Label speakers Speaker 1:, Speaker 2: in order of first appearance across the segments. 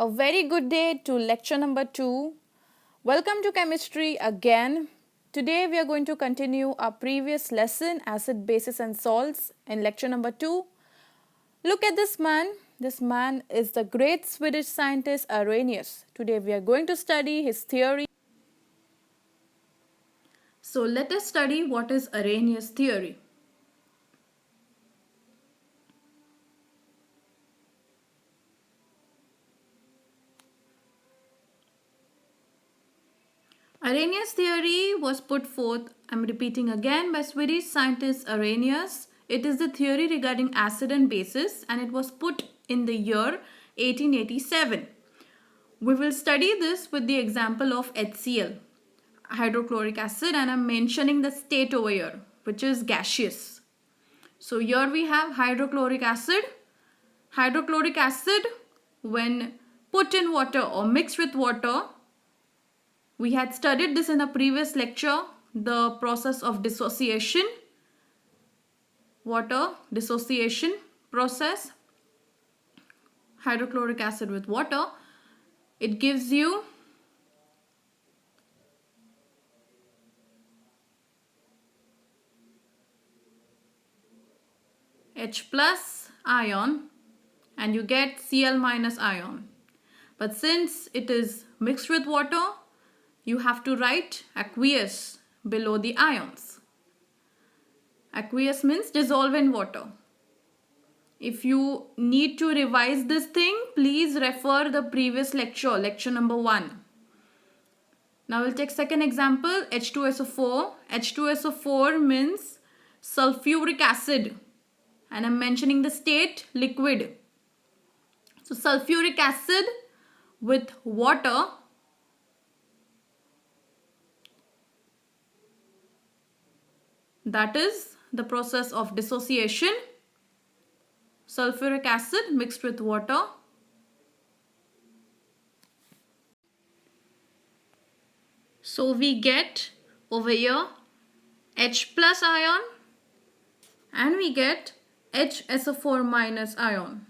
Speaker 1: A very good day to lecture number 2. Welcome to chemistry again. Today we are going to continue our previous lesson, acid, bases and salts, in lecture number 2. Look at this man. This man is the great Swedish scientist Arrhenius. Today we are going to study his theory. So let us study what is Arrhenius' theory. Arrhenius' theory was put forth, I'm repeating again, by Swedish scientist Arrhenius. It is the theory regarding acid and bases, and it was put in the year 1887. We will study this with the example of HCl, hydrochloric acid, and I'm mentioning the state over here, which is gaseous. So here we have hydrochloric acid. Hydrochloric acid, when put in water or mixed with water, we had studied this in a previous lecture, the process of dissociation, water dissociation process, hydrochloric acid with water. It gives you H plus ion and you get Cl minus ion. But since it is mixed with water, you have to write aqueous below the ions. Aqueous means dissolve in water. If you need to revise this thing, please refer the previous lecture, lecture number 1. Now we'll take second example, H2SO4. H2SO4 means sulfuric acid, and I'm mentioning the state liquid. So sulfuric acid with water, that is the process of dissociation. Sulfuric acid mixed with water. So we get over here H plus ion and we get HSO4 minus ion.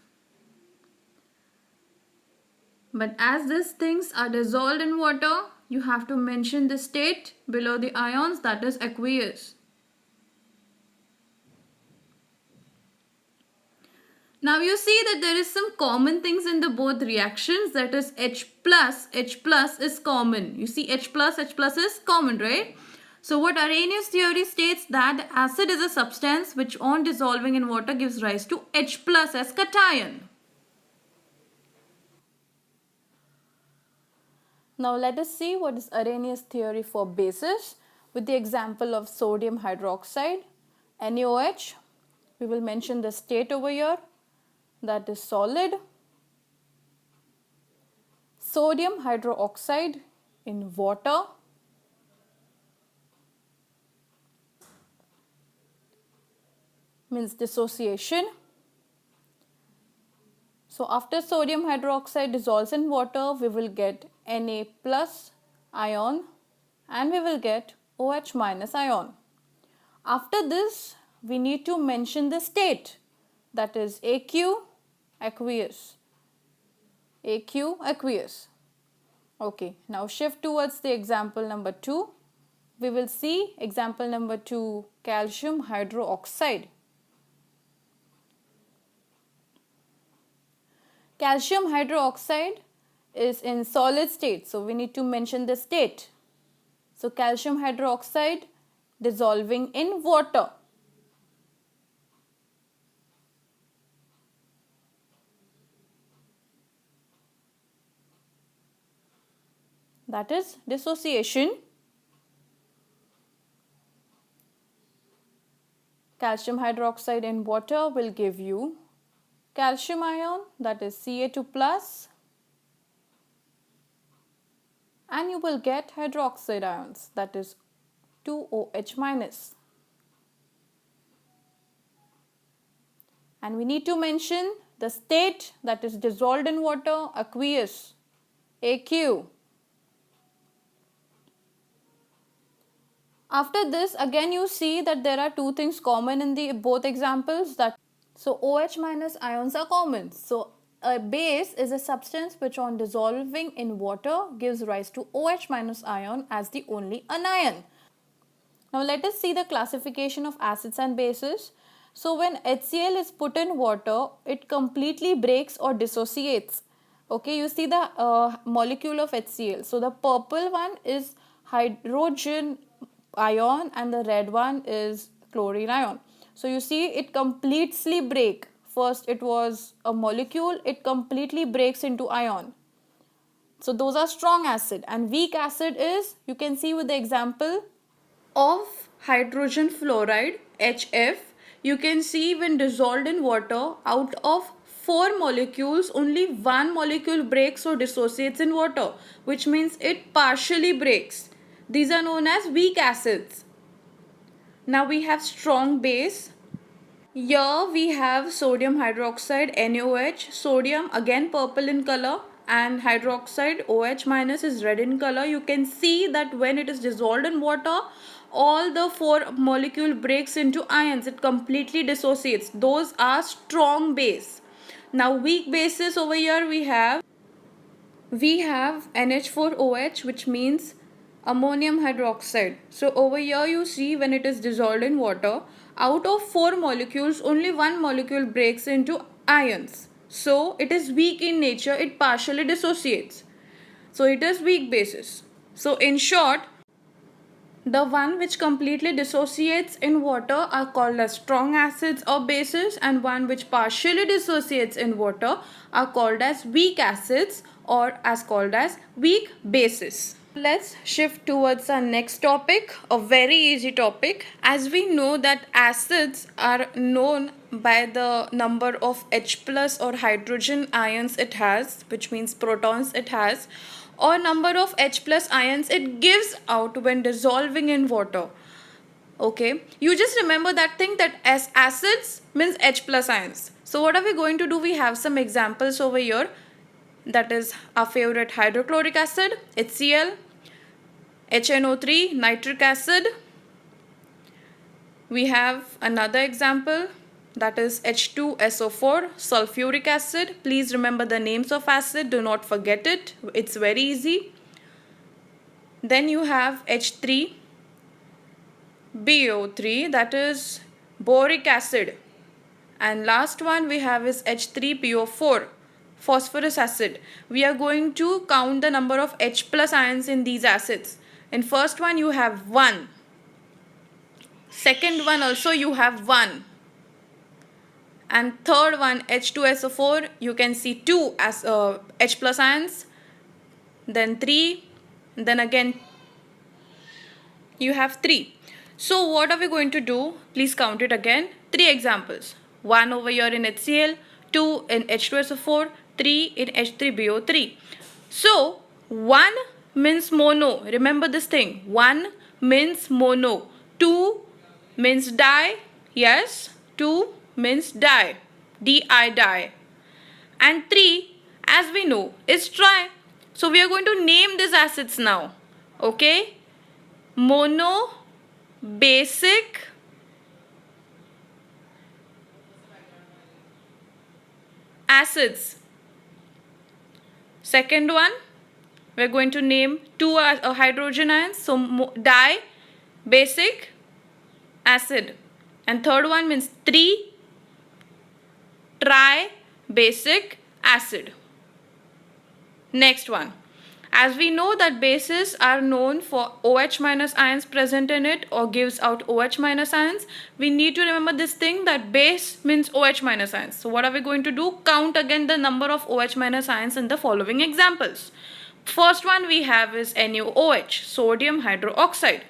Speaker 1: But as these things are dissolved in water, you have to mention the state below the ions, that is aqueous. Now you see that there is some common things in the both reactions, that is H plus is common. You see H plus is common, right? So what Arrhenius theory states that the acid is a substance which on dissolving in water gives rise to H plus as cation. Now let us see what is Arrhenius theory for bases with the example of sodium hydroxide, NaOH. We will mention the state over here, that is solid. Sodium hydroxide in water. Means dissociation. So after sodium hydroxide dissolves in water, we will get Na plus ion and we will get OH minus ion. After this, we need to mention the state, that is AQ, aqueous. AQ, aqueous. Okay, now shift towards the example number 2. We will see example number 2, calcium hydroxide. Calcium hydroxide is in solid state, so we need to mention the state. So calcium hydroxide dissolving in water. That is dissociation. Calcium hydroxide in water will give you calcium ion, that is Ca2 plus, and you will get hydroxide ions, that is 2OH minus. And we need to mention the state, that is dissolved in water, aqueous, AQ. After this, again you see that there are two things common in the both examples, that so OH minus ions are common. So a base is a substance which on dissolving in water gives rise to OH minus ion as the only anion. Now let us see the classification of acids and bases. So when HCl is put in water, it completely breaks or dissociates. Okay, you see the molecule of HCl. So the purple one is hydrogen ion and the red one is chlorine ion. So you see it completely break. First it was a molecule, it completely breaks into ion. So those are strong acid, and weak acid is, you can see with the example of hydrogen fluoride HF. You can see when dissolved in water, out of 4 molecules only 1 molecule breaks or dissociates in water, which means it partially breaks. These are known as weak acids. Now we have strong base. Here we have sodium hydroxide NaOH. Sodium again purple in color, and hydroxide OH minus is red in color. You can see that when it is dissolved in water, all the 4 molecule breaks into ions. It completely dissociates. Those are strong base. Now weak bases over here we have NH4OH, which means ammonium hydroxide. So over here you see when it is dissolved in water, out of 4 molecules only 1 molecule breaks into ions. So it is weak in nature, it partially dissociates. So it is weak basis. So in short, the one which completely dissociates in water are called as strong acids or bases, and one which partially dissociates in water are called as weak acids or as called as weak bases. Let's shift towards our next topic, a very easy topic. As we know that acids are known by the number of H plus or hydrogen ions it has, which means protons it has, or number of H plus ions it gives out when dissolving in water. Okay, you just remember that thing, that as acids means H plus ions. So what are we going to do? We have some examples over here. That is our favorite hydrochloric acid, HCl, HNO3, nitric acid. We have another example, that is H2SO4, sulfuric acid. Please remember the names of acid, do not forget it, it's very easy. Then you have H3BO3, that is boric acid. And last one we have is H3PO4, phosphorus acid. We are going to count the number of H plus ions in these acids. In first one you have 1. Second one also you have 1. And third one H2SO4, you can see 2 as H plus ions. Then 3. Then again you have 3. So what are we going to do? Please count it again. 3 examples. 1 over here in HCl, 2 in H2SO4, 3 in H3BO3. So 1 means mono. Remember this thing. 1 means mono. 2 means di. Yes, 2 means di. Di, di. And 3, as we know, is tri. So we are going to name these acids now. Okay. Mono, basic, acids. Second one, we are going to name 2 hydrogen ions. So di, basic, acid. And third one means 3, tri, basic, acid. Next one. As we know that bases are known for OH minus ions present in it or gives out OH minus ions, we need to remember this thing, that base means OH minus ions. So what are we going to do? Count again the number of OH minus ions in the following examples. First one we have is NaOH, sodium hydroxide.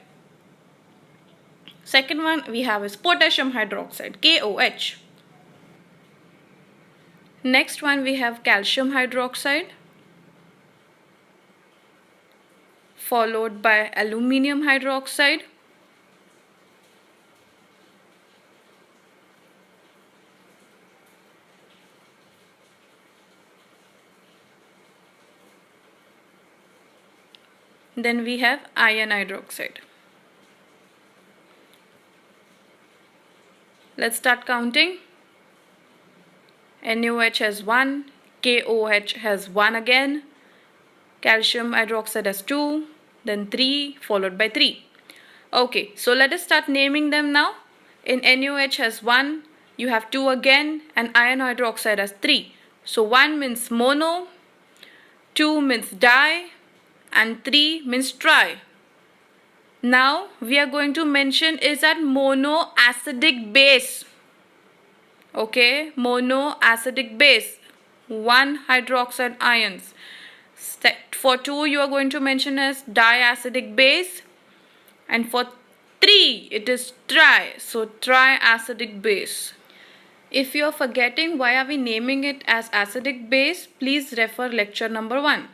Speaker 1: Second one we have is potassium hydroxide, KOH. Next one we have calcium hydroxide, followed by aluminium hydroxide, then we have iron hydroxide. Let's start counting. NaOH has 1, KOH has 1 again, calcium hydroxide has 2, then 3 followed by 3. Okay, so let us start naming them now. In NaOH has 1, you have 2 again, and iron hydroxide has 3. So 1 means mono, 2 means di, and 3 means tri. Now we are going to mention is that monoacidic base. Okay, monoacidic base, 1 hydroxide ions. For 2 you are going to mention as diacidic base, and for 3 it is tri, so triacidic base. If you are forgetting why are we naming it as acidic base, please refer lecture number 1.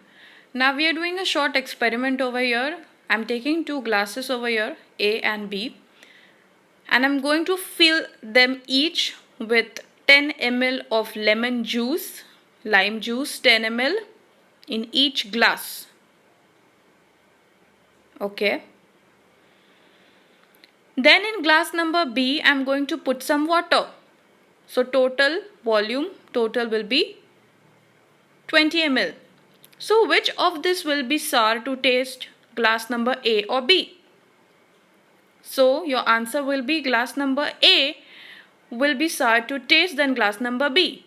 Speaker 1: Now we are doing a short experiment over here. I am taking 2 glasses over here, A and B, and I am going to fill them each with 10 ml of lemon juice, lime juice, 10 ml in each glass. Okay. Then in glass number B, I am going to put some water. So total volume, total will be 20 ml. So which of this will be sour to taste, glass number A or B? So your answer will be glass number A will be sour to taste than glass number B.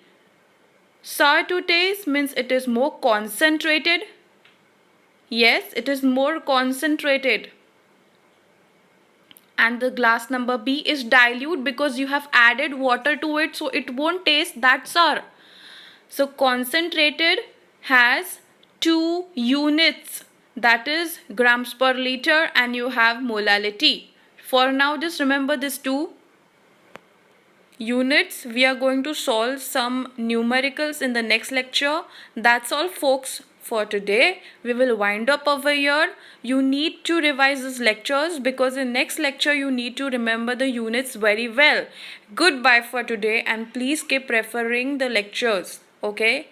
Speaker 1: Sour to taste means it is more concentrated. Yes, it is more concentrated. And the glass number B is dilute because you have added water to it, so it won't taste that sour. So concentrated has 2 units, that is grams per liter, and you have molality. For now, just remember these 2 units. We are going to solve some numericals in the next lecture. That's all, folks, for today. We will wind up over here. You need to revise these lectures because in next lecture you need to remember the units very well. Goodbye for today, and please keep referring the lectures. Okay.